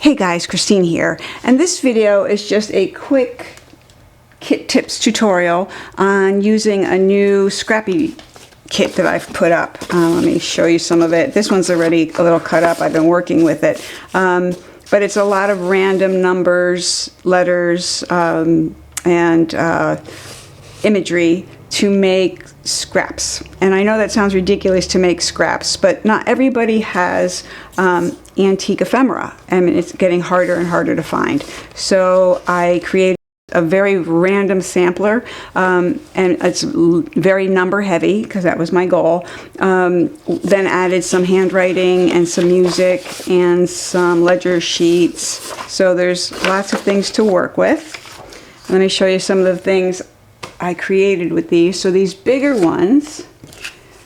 Hey guys, Christine here, and this video is just a quick kit tips tutorial on using a new scrappy kit that I've put up. Let me show you some of it. This one's already a little cut up. I've been working with it, but it's a lot of random numbers, letters, and imagery to make scraps. And I know that sounds ridiculous to make scraps, but not everybody has antique ephemera, and it's getting harder and harder to find. So I created a very random sampler, and it's very number heavy because that was my goal. Then added some handwriting and some music and some ledger sheets. So there's lots of things to work with. Let me show you some of the things I created with these. So these bigger ones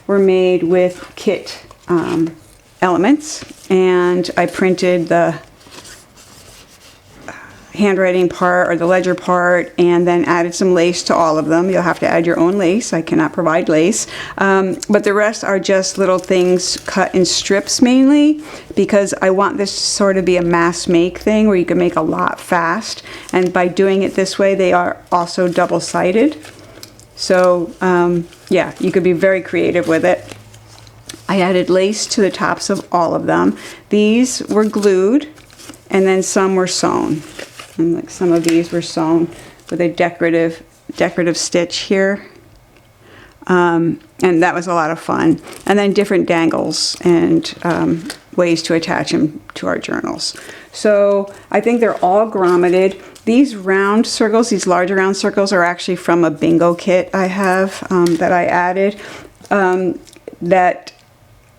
were made with kit elements, and I printed the handwriting part or the ledger part and then added some lace to all of them. You'll have to add your own lace. I cannot provide lace. But the rest are just little things cut in strips mainly, because I want this to sort of be a mass make thing where you can make a lot fast. And by doing it this way, they are also double-sided. So yeah, you could be very creative with it. I added lace to the tops of all of them. These were glued and then some were sewn. And like some of these were sewn with a decorative stitch here. And that was a lot of fun. And then different dangles and ways to attach them to our journals. So I think they're all grommeted. These round circles, these larger round circles, are actually from a bingo kit I have that I added that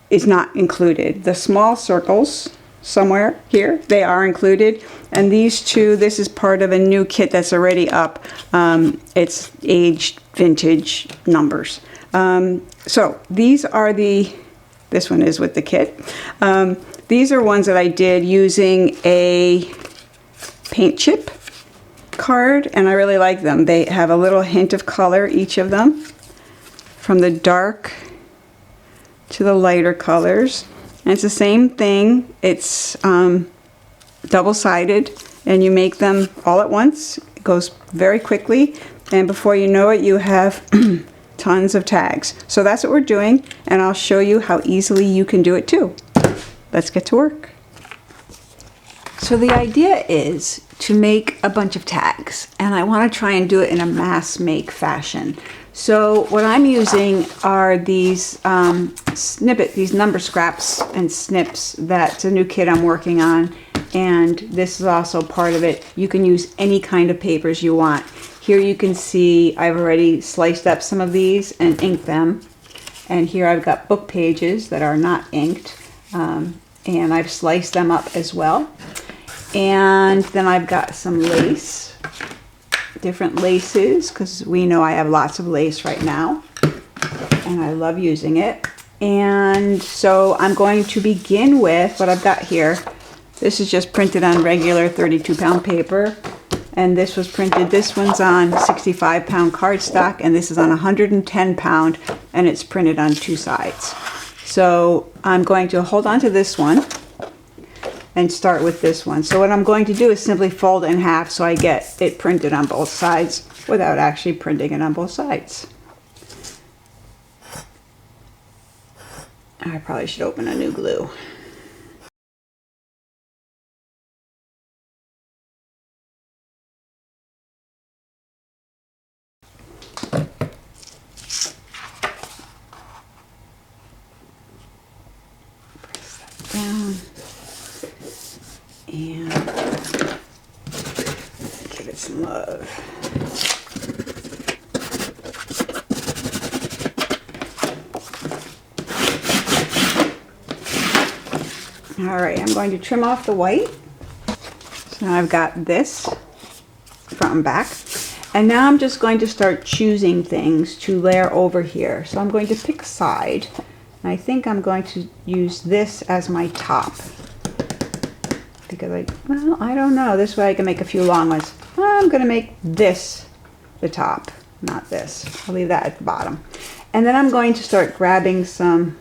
is not included. The small circles somewhere here, they are included. And these two, this is part of a new kit that's already up. It's aged vintage numbers. So these are this one is with the kit. These are ones that I did using a paint chip card, and I really like them. They have a little hint of color, each of them, from the dark to the lighter colors. And it's the same thing. It's double-sided, and you make them all at once. It goes very quickly, and before you know it, you have tons of tags. So that's what we're doing, and I'll show you how easily you can do it too. Let's get to work. So the idea is to make a bunch of tags, and I want to try and do it in a mass make fashion. So what I'm using are these these number scraps and snips. That's a new kit I'm working on, and this is also part of it. You can use any kind of papers you want. Here you can see I've already sliced up some of these and inked them, and here I've got book pages that are not inked, and I've sliced them up as well. And then I've got some lace, different laces, because we know I have lots of lace right now and I love using it. And so I'm going to begin with what I've got here. This is just printed on regular 32-pound paper, and this was printed, this one's on 65-pound cardstock, and this is on 110-pound, and it's printed on 2 sides. So I'm going to hold on to this one and start with this one. So what I'm going to do is simply fold it in half so I get it printed on both sides without actually printing it on both sides. I probably should open a new glue. Press that down. And give it some love. All right, I'm going to trim off the white. So now I've got this front and back. And now I'm just going to start choosing things to layer over here. So I'm going to pick a side. And I think I'm going to use this as my top. Because well, I don't know. This way I can make a few long ones. I'm going to make this the top, not this. I'll leave that at the bottom. And then I'm going to start grabbing some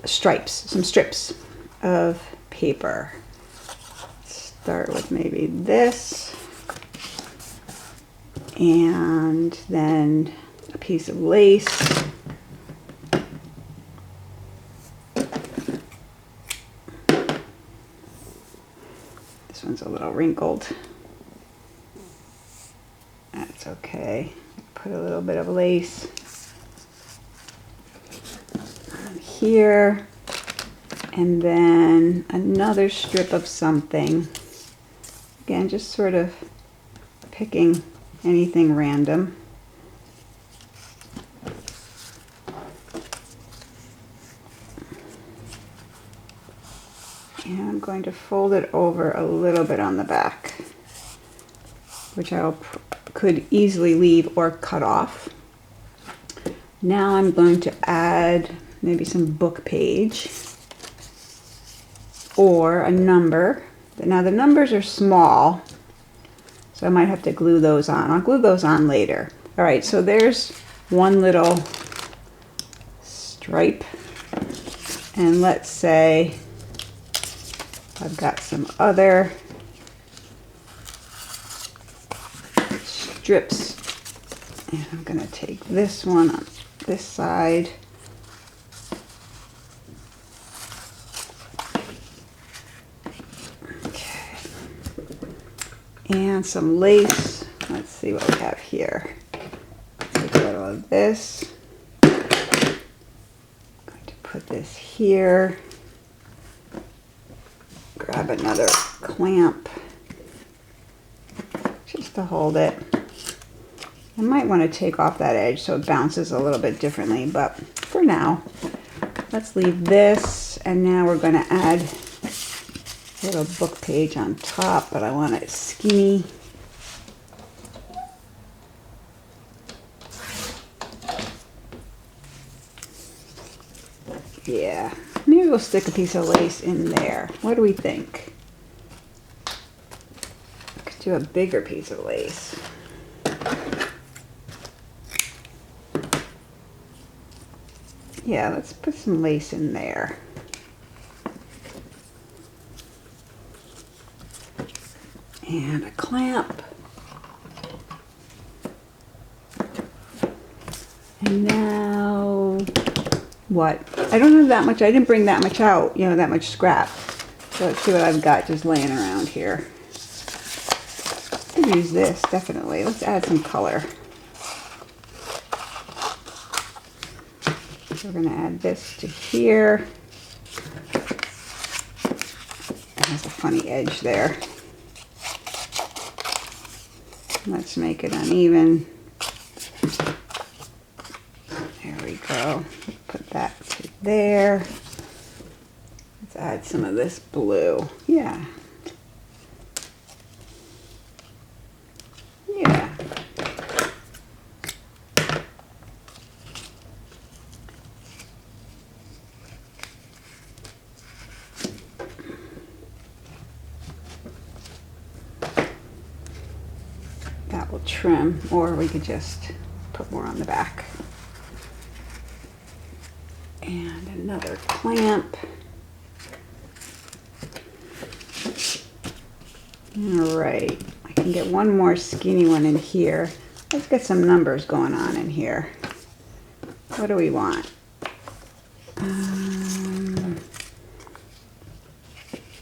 stripes, some strips. of paper. Start with maybe this, and then a piece of lace. This one's a little wrinkled. That's okay. Put a little bit of lace on here, and then another strip of something. Again, just sort of picking anything random. And I'm going to fold it over a little bit on the back, which I could easily leave or cut off. Now I'm going to add maybe some book page or a number. Now the numbers are small, so I might have to glue those on. I'll glue those on later. All right, so there's one little stripe, and let's say I've got some other strips, and I'm going to take this one on this side. Okay. And some lace. Let's see what we have here. Take a little of this. I'm going to put this here. Grab another clamp just to hold it. I might want to take off that edge so it bounces a little bit differently, but for now, let's leave this. And now we're going to add a little book page on top, but I want it skinny. Yeah, maybe we'll stick a piece of lace in there. What do we think? I could do a bigger piece of lace. Yeah, let's put some lace in there. And a clamp. And now, what? I don't have that much. I didn't bring that much out, you know, that much scrap. So let's see what I've got just laying around here. I could use this, definitely. Let's add some color. We're going to add this to here. It has a funny edge there. Let's make it uneven. There we go. Put that to there. Let's add some of this blue. Yeah. Yeah. That will trim, or we could just put more on the back. And another clamp. All right, I can get one more skinny one in here. Let's get some numbers going on in here. What do we want? I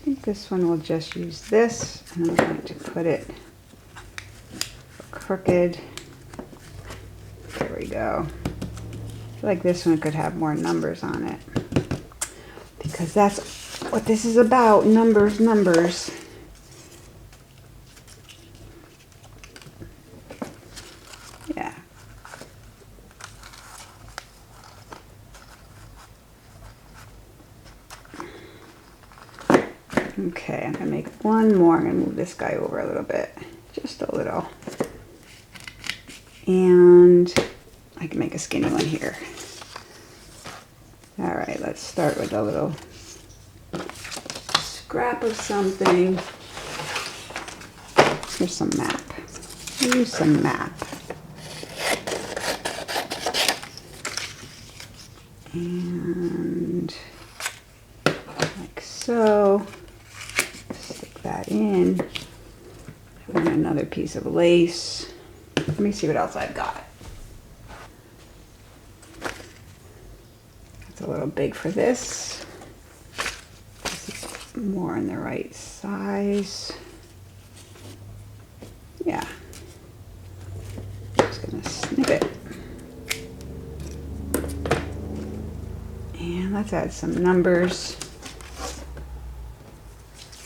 think this one will just use this, and I'm going to put it crooked. There we go. I feel like this one could have more numbers on it, because that's what this is about. Numbers, numbers. Yeah. Okay, I'm gonna make one more. I'm gonna move this guy over a little bit, just a little. And I can make a skinny one here. All right, let's start with a little scrap of something. Here's some map. Use some map. And like like so. Stick that in. And another piece of lace. Let me see what else I've got. It's a little big for this. This is more in the right size. Yeah. Just gonna snip it. And let's add some numbers.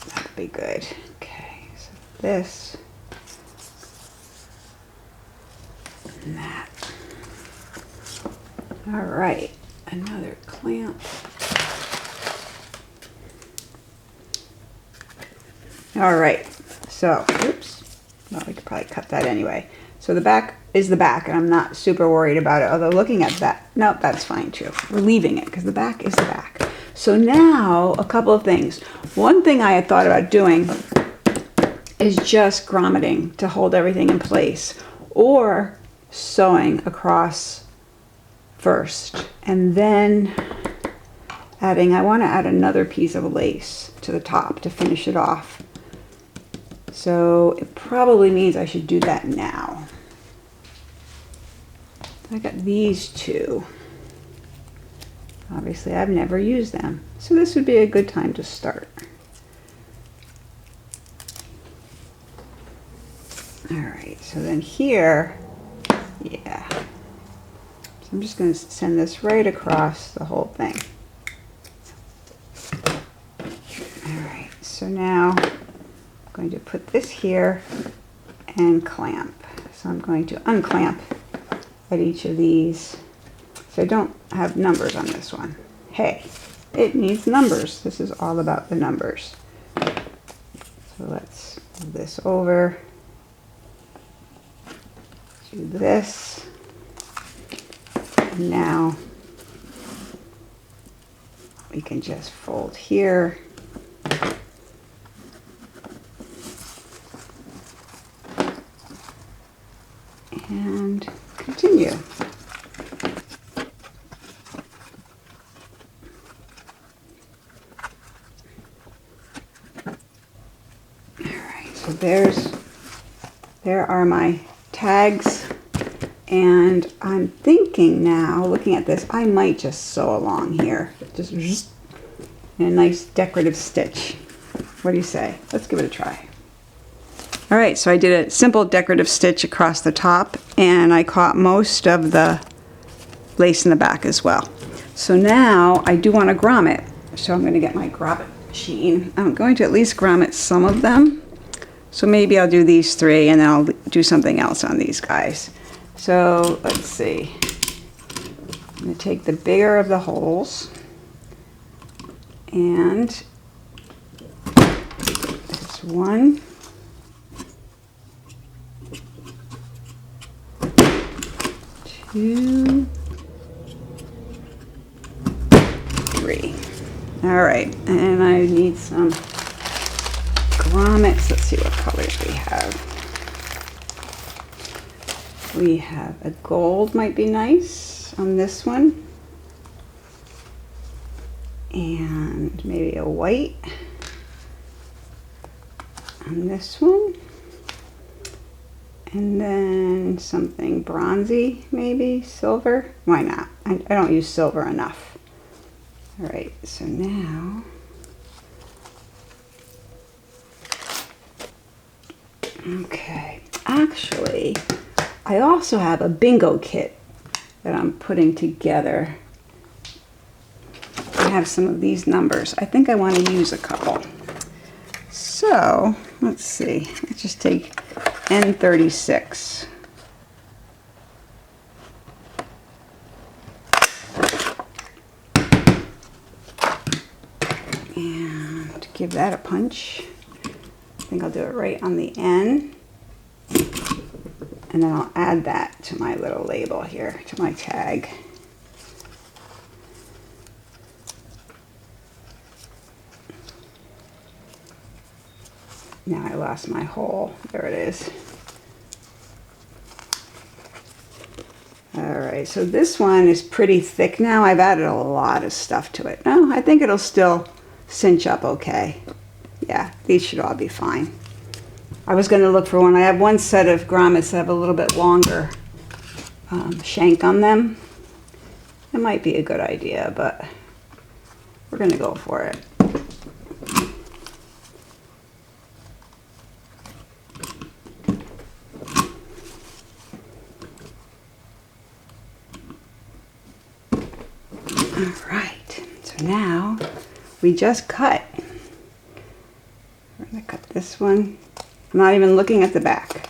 That'll be good. Okay, so this and that. All right, another clamp. All right, so, oops. Well, we could probably cut that anyway. So the back is the back, and I'm not super worried about it, although looking at that, nope, that's fine too. We're leaving it because the back is the back. So now, a couple of things. One thing I had thought about doing is just grommeting to hold everything in place, or sewing across first, and then adding, I want to add another piece of lace to the top to finish it off. So it probably means I should do that now. I got these two. Obviously, I've never used them, so this would be a good time to start. All right, so then here, yeah. So I'm just going to send this right across the whole thing. All right, so now I'm going to put this here and clamp. So I'm going to unclamp at each of these. So I don't have numbers on this one. Hey, it needs numbers. This is all about the numbers. So let's move this over. Do this. And now we can just fold here. And continue. Alright, so there are my tags, and I'm thinking now, looking at this, I might just sew along here. Just a nice decorative stitch. What do you say? Let's give it a try. All right, so I did a simple decorative stitch across the top, and I caught most of the lace in the back as well. So now I do want to grommet, so I'm going to get my grommet machine. I'm going to at least grommet some of them. So maybe I'll do these three, and then I'll do something else on these guys. So let's see. I'm going to take the bigger of the holes, and there's one. 2, 3. All right, and I need some grommets. Let's see what colors we have. We have a gold, might be nice on this one, and maybe a white on this one. And then something bronzy, maybe silver. Why not? I don't use silver enough. All right, so now okay. Actually, I also have a bingo kit that I'm putting together. I have some of these numbers. I think I want to use a couple. So let's see. Let's just take N36. And give that a punch. I think I'll do it right on the N. And then I'll add that to my little label here, to my tag. Now I lost my hole. There it is. All right, so this one is pretty thick now. I've added a lot of stuff to it. No, I think it'll still cinch up okay. Yeah, these should all be fine. I was going to look for one. I have one set of grommets that have a little bit longer shank on them. It might be a good idea, but we're going to go for it. All right, so now we just cut. We're going to cut this one. I'm not even looking at the back.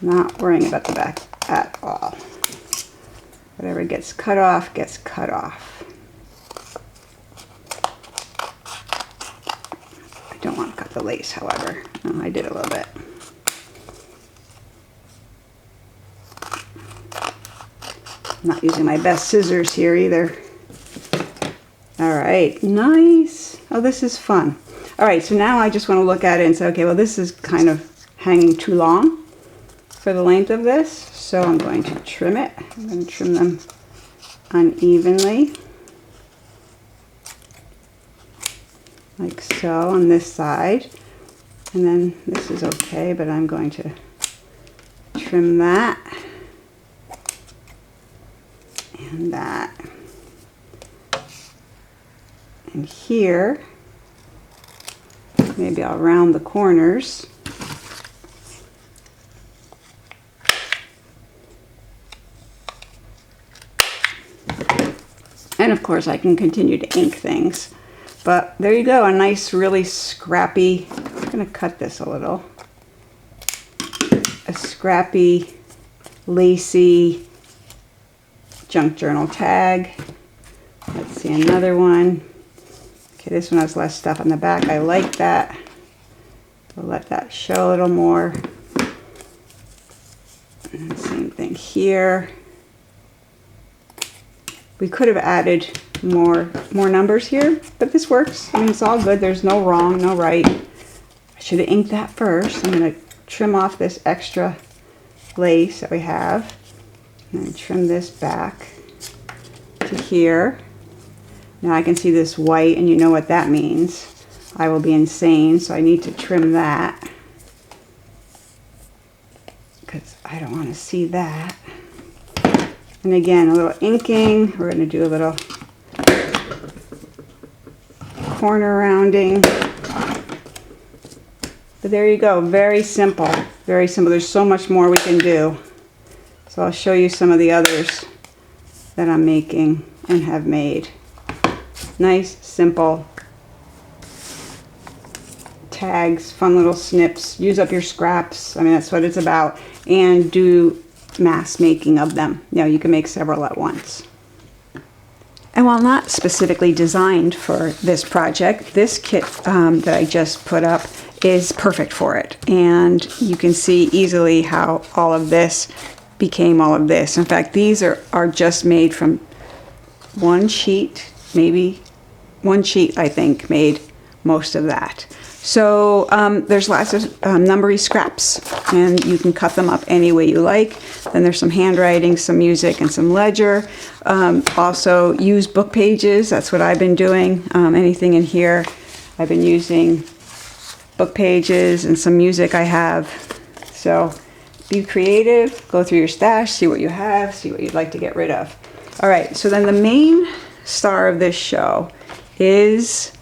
I'm not worrying about the back at all. Whatever gets cut off, gets cut off. I don't want to cut the lace, however. Oh, I did a little bit. I'm not using my best scissors here either. All right, nice. Oh, this is fun. All right, so now I just want to look at it and say, okay, well, this is kind of hanging too long for the length of this. So I'm going to trim it. I'm going to trim them unevenly. Like so on this side. And then this is okay, but I'm going to trim that. And that. And here, maybe I'll round the corners. And of course I can continue to ink things. But there you go, a nice, really scrappy, I'm gonna cut this a little. A scrappy, lacy junk journal tag. Let's see, another one. Okay, this one has less stuff on the back. I like that. We'll let that show a little more. And same thing here. We could have added more numbers here, but this works. I mean, it's all good. There's no wrong, no right. I should have inked that first. I'm going to trim off this extra lace that we have. And then trim this back to here. Now I can see this white, and you know what that means. I will be insane, so I need to trim that. Because I don't want to see that. And again, a little inking. We're going to do a little corner rounding. But there you go. Very simple. Very simple. There's so much more we can do. So I'll show you some of the others that I'm making and have made. Nice, simple tags, fun little snips. Use up your scraps. I mean, that's what it's about. And do mass making of them. You know, you can make several at once. And while not specifically designed for this project, this kit that I just put up is perfect for it. And you can see easily how all of this became all of this. In fact, these are just made from one sheet, maybe one sheet, I think, made most of that. So there's lots of numbery scraps, and you can cut them up any way you like. Then there's some handwriting, some music, and some ledger. Also use book pages. That's what I've been doing. Anything in here, I've been using book pages and some music I have. So be creative, go through your stash, see what you have, see what you'd like to get rid of. All right, so then the main star of this show is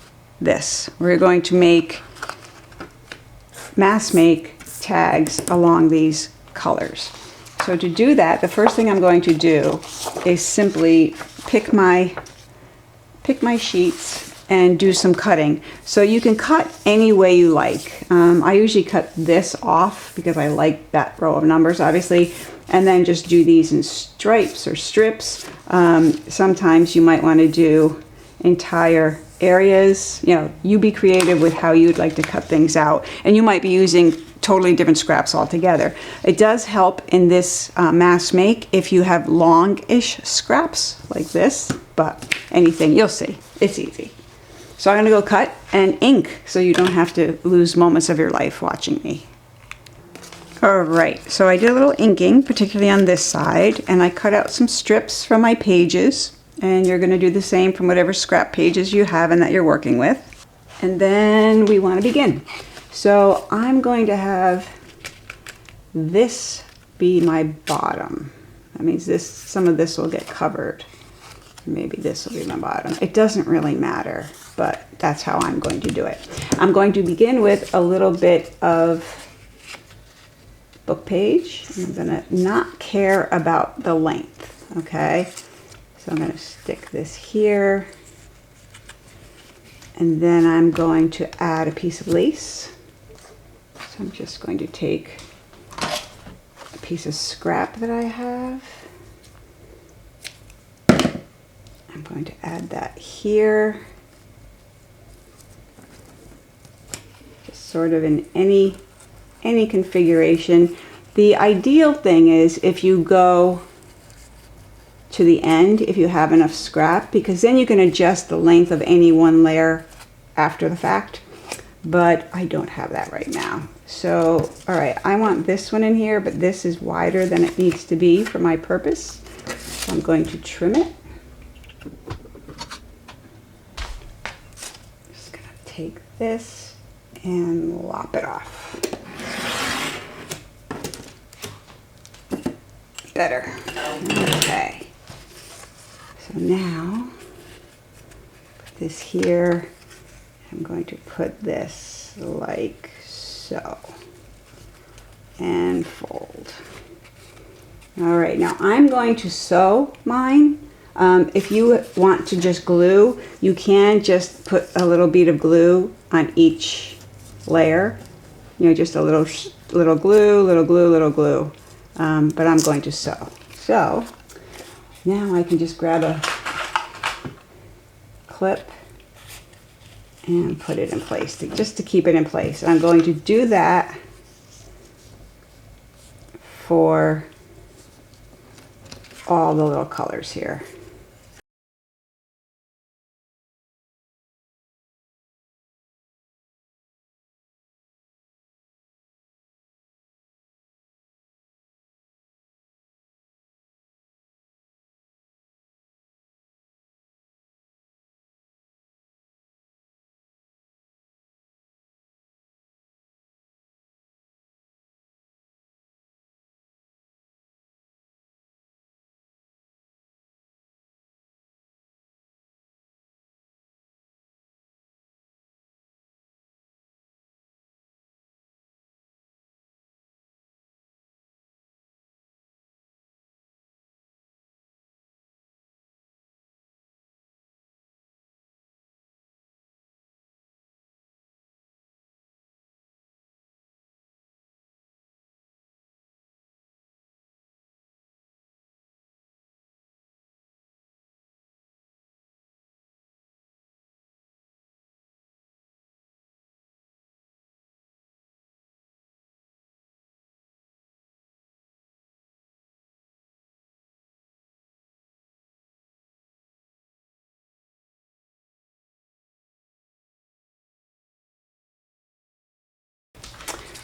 this. We're going to mass make tags along these colors. So to do that, the first thing I'm going to do is simply pick my sheets and do some cutting. So you can cut any way you like. I usually cut this off because I like that row of numbers, obviously, and then just do these in stripes or strips. Sometimes you might want to do entire areas. You know, you be creative with how you'd like to cut things out, and you might be using totally different scraps altogether. It does help in this mass make if you have long-ish scraps like this, but anything, you'll see, it's easy. So I'm gonna go cut and ink so you don't have to lose moments of your life watching me. All right, so I did a little inking, particularly on this side, and I cut out some strips from my pages. And you're going to do the same from whatever scrap pages you have and that you're working with. And then we want to begin. So I'm going to have this be my bottom. That means some of this will get covered. Maybe this will be my bottom. It doesn't really matter, but that's how I'm going to do it. I'm going to begin with a little bit of book page. I'm gonna not care about the length, okay? So I'm gonna stick this here. And then I'm going to add a piece of lace. So I'm just going to take a piece of scrap that I have. I'm going to add that here. Just sort of in any configuration. The ideal thing is if you go to the end, if you have enough scrap, because then you can adjust the length of any one layer after the fact. But I don't have that right now. So, all right, I want this one in here, but this is wider than it needs to be for my purpose. So I'm going to trim it. Just gonna take this and lop it off. Better. Okay. So now, put this here. I'm going to put this like so. And fold. All right, now I'm going to sew mine. If you want to just glue, you can just put a little bead of glue on each layer. You know, just a little glue, little glue, little glue. But I'm going to sew. So now I can just grab a clip and put it in place, just to keep it in place. I'm going to do that for all the little colors here.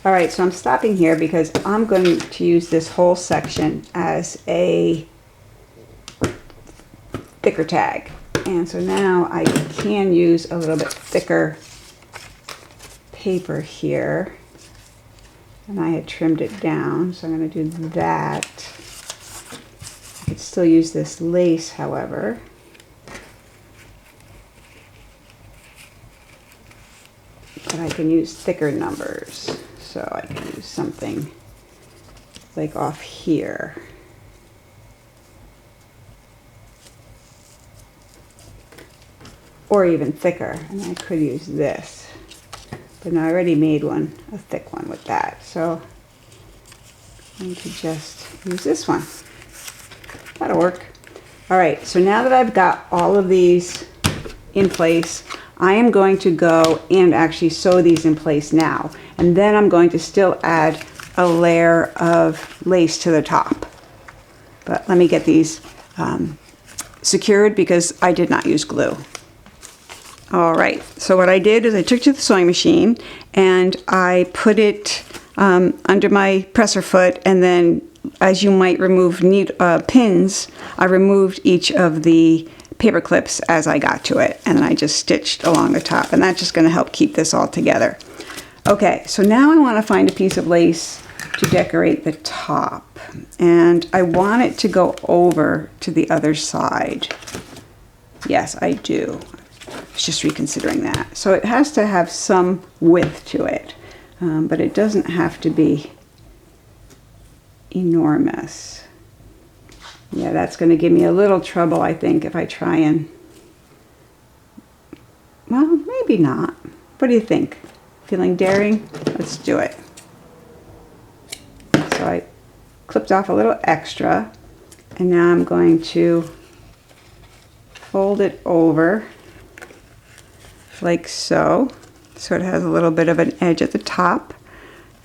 All right, so I'm stopping here because I'm going to use this whole section as a thicker tag. And so now I can use a little bit thicker paper here. And I had trimmed it down, so I'm going to do that. I could still use this lace, however. But I can use thicker numbers. So I can use something like off here. Or even thicker. And I could use this. But no, I already made one, a thick one with that. So I'm going to just use this one. That'll work. All right, so now that I've got all of these in place, I am going to go and actually sew these in place now. And then I'm going to still add a layer of lace to the top. But let me get these secured because I did not use glue. All right, so what I did is I took it to the sewing machine and I put it under my presser foot, and then as you might remove pins, I removed each of the paper clips as I got to it, and then I just stitched along the top, and that's just going to help keep this all together. Okay, so now I want to find a piece of lace to decorate the top, and I want it to go over to the other side. Yes, I do. I was just reconsidering that. So it has to have some width to it, but it doesn't have to be enormous. Yeah, that's going to give me a little trouble, I think, if I try and, well, maybe not. What do you think? Feeling daring? Let's do it. So I clipped off a little extra, and now I'm going to fold it over like so. So it has a little bit of an edge at the top.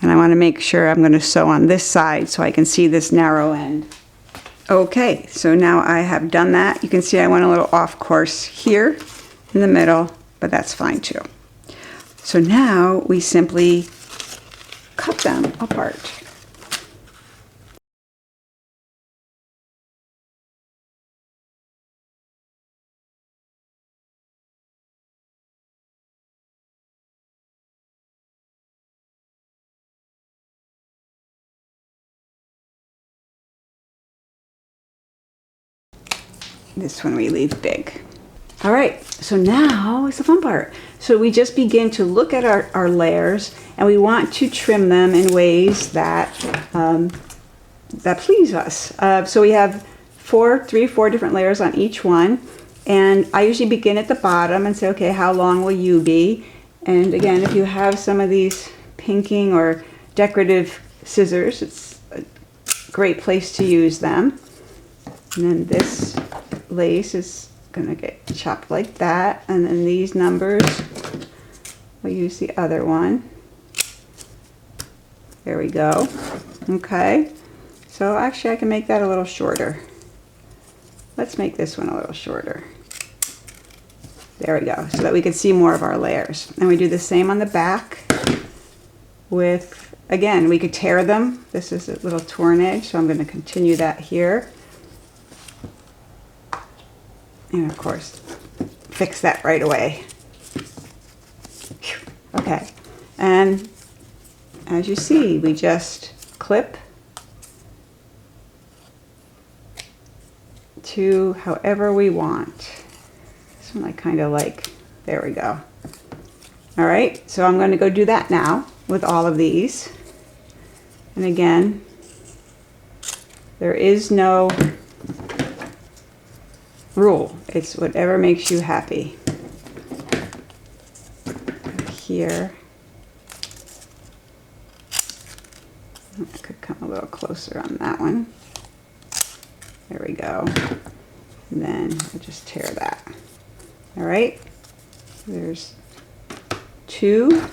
And I want to make sure I'm going to sew on this side so I can see this narrow end. Okay, so now I have done that. You can see I went a little off course here in the middle, but that's fine too. So now we simply cut them apart. This one we leave big. All right, so now is the fun part. So we just begin to look at our layers, and we want to trim them in ways that that please us. So we have four different layers on each one, and I usually begin at the bottom and say, okay, how long will you be? And again, if you have some of these pinking or decorative scissors, it's a great place to use them. And then this lace is going to get chopped like that, and then these numbers, we'll use the other one. There we go. Okay, so actually I can make that a little shorter. Let's make this one a little shorter. There we go, so that we can see more of our layers. And we do the same on the back with, again, we could tear them. This is a little torn edge, so I'm going to continue that here. And of course, fix that right away. Okay, and as you see, we just clip to however we want. This one I kind of like. There we go. All right, so I'm going to go do that now with all of these. And again, there is no rule. It's whatever makes you happy. Here, I could come a little closer on that one. There we go. And then I just tear that. All right, there's two.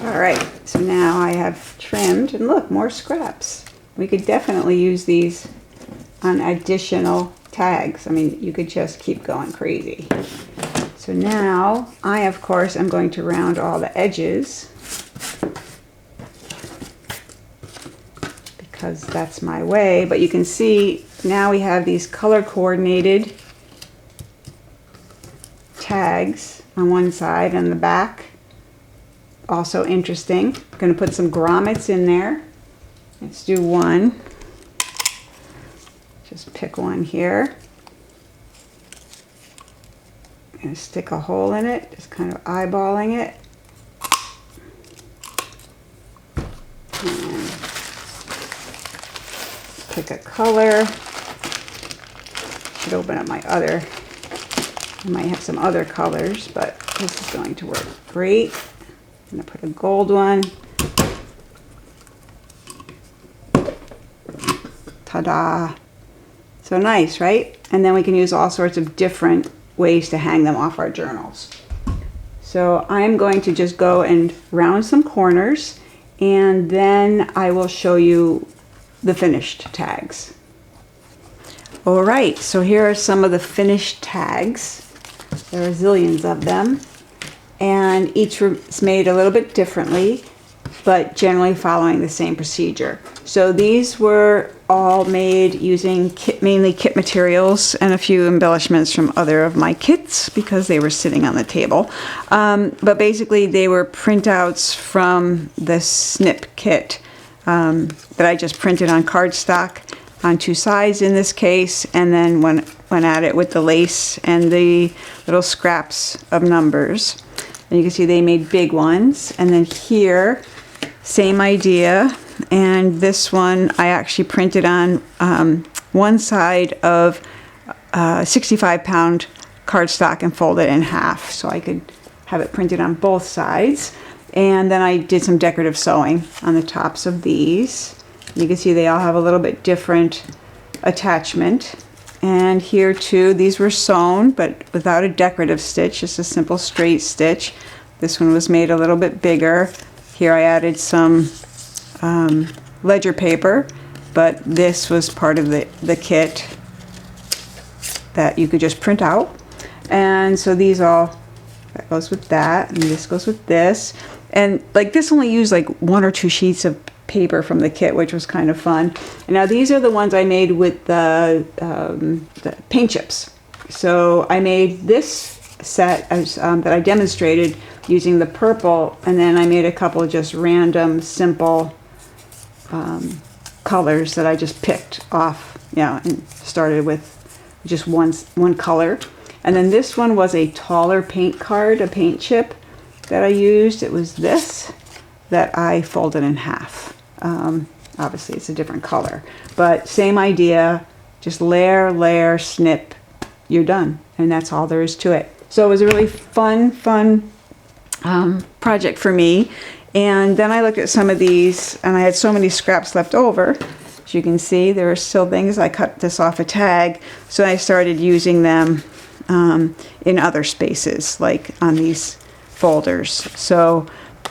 All right, so now I have trimmed, and look, more scraps. We could definitely use these on additional tags. I mean, you could just keep going crazy. So now I, of course, am going to round all the edges because that's my way. But you can see now we have these color coordinated tags on one side and the back. Also interesting. I'm going to put some grommets in there. Let's do one. Just pick one here. I'm going to stick a hole in it, just kind of eyeballing it. And pick a color. Should open up my other, I might have some other colors, but this is going to work great. I'm going to put a gold one. Ta-da! So nice, right? And then we can use all sorts of different ways to hang them off our journals. So I'm going to just go and round some corners, and then I will show you the finished tags. All right, so here are some of the finished tags. There are zillions of them, and each is made a little bit differently, but generally following the same procedure. So these were all made using mainly kit materials and a few embellishments from other of my kits because they were sitting on the table. But basically they were printouts from the snip kit that I just printed on cardstock on 2 sides in this case, and then went at it with the lace and the little scraps of numbers. And you can see they made big ones. And then here, same idea. And this one I actually printed on one side of 65-pound cardstock and fold it in half so I could have it printed on both sides. And then I did some decorative sewing on the tops of these. You can see they all have a little bit different attachment. And here too, these were sewn but without a decorative stitch, just a simple straight stitch. This one was made a little bit bigger. Here I added some ledger paper, but this was part of the kit that you could just print out. And so these all, that goes with that, and this goes with this. And like this only used like 1 or 2 sheets of paper from the kit, which was kind of fun. And now these are the ones I made with the paint chips. So I made this set as, that I demonstrated using the purple, and then I made a couple of just random simple colors that I just picked off, you know, and started with just one color. And then this one was a taller paint card, a paint chip that I used. It was this that I folded in half. Obviously it's a different color, but same idea, just layer, layer, snip, you're done. And that's all there is to it. So it was a really fun project for me. And then I looked at some of these and I had so many scraps left over. As you can see, there are still things. I cut this off a tag, so I started using them in other spaces, like on these folders. So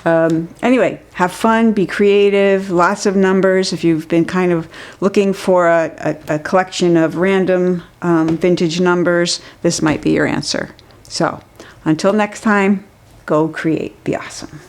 anyway, have fun, be creative, lots of numbers. If you've been kind of looking for a collection of random vintage numbers, this might be your answer. So until next time, go create, be awesome.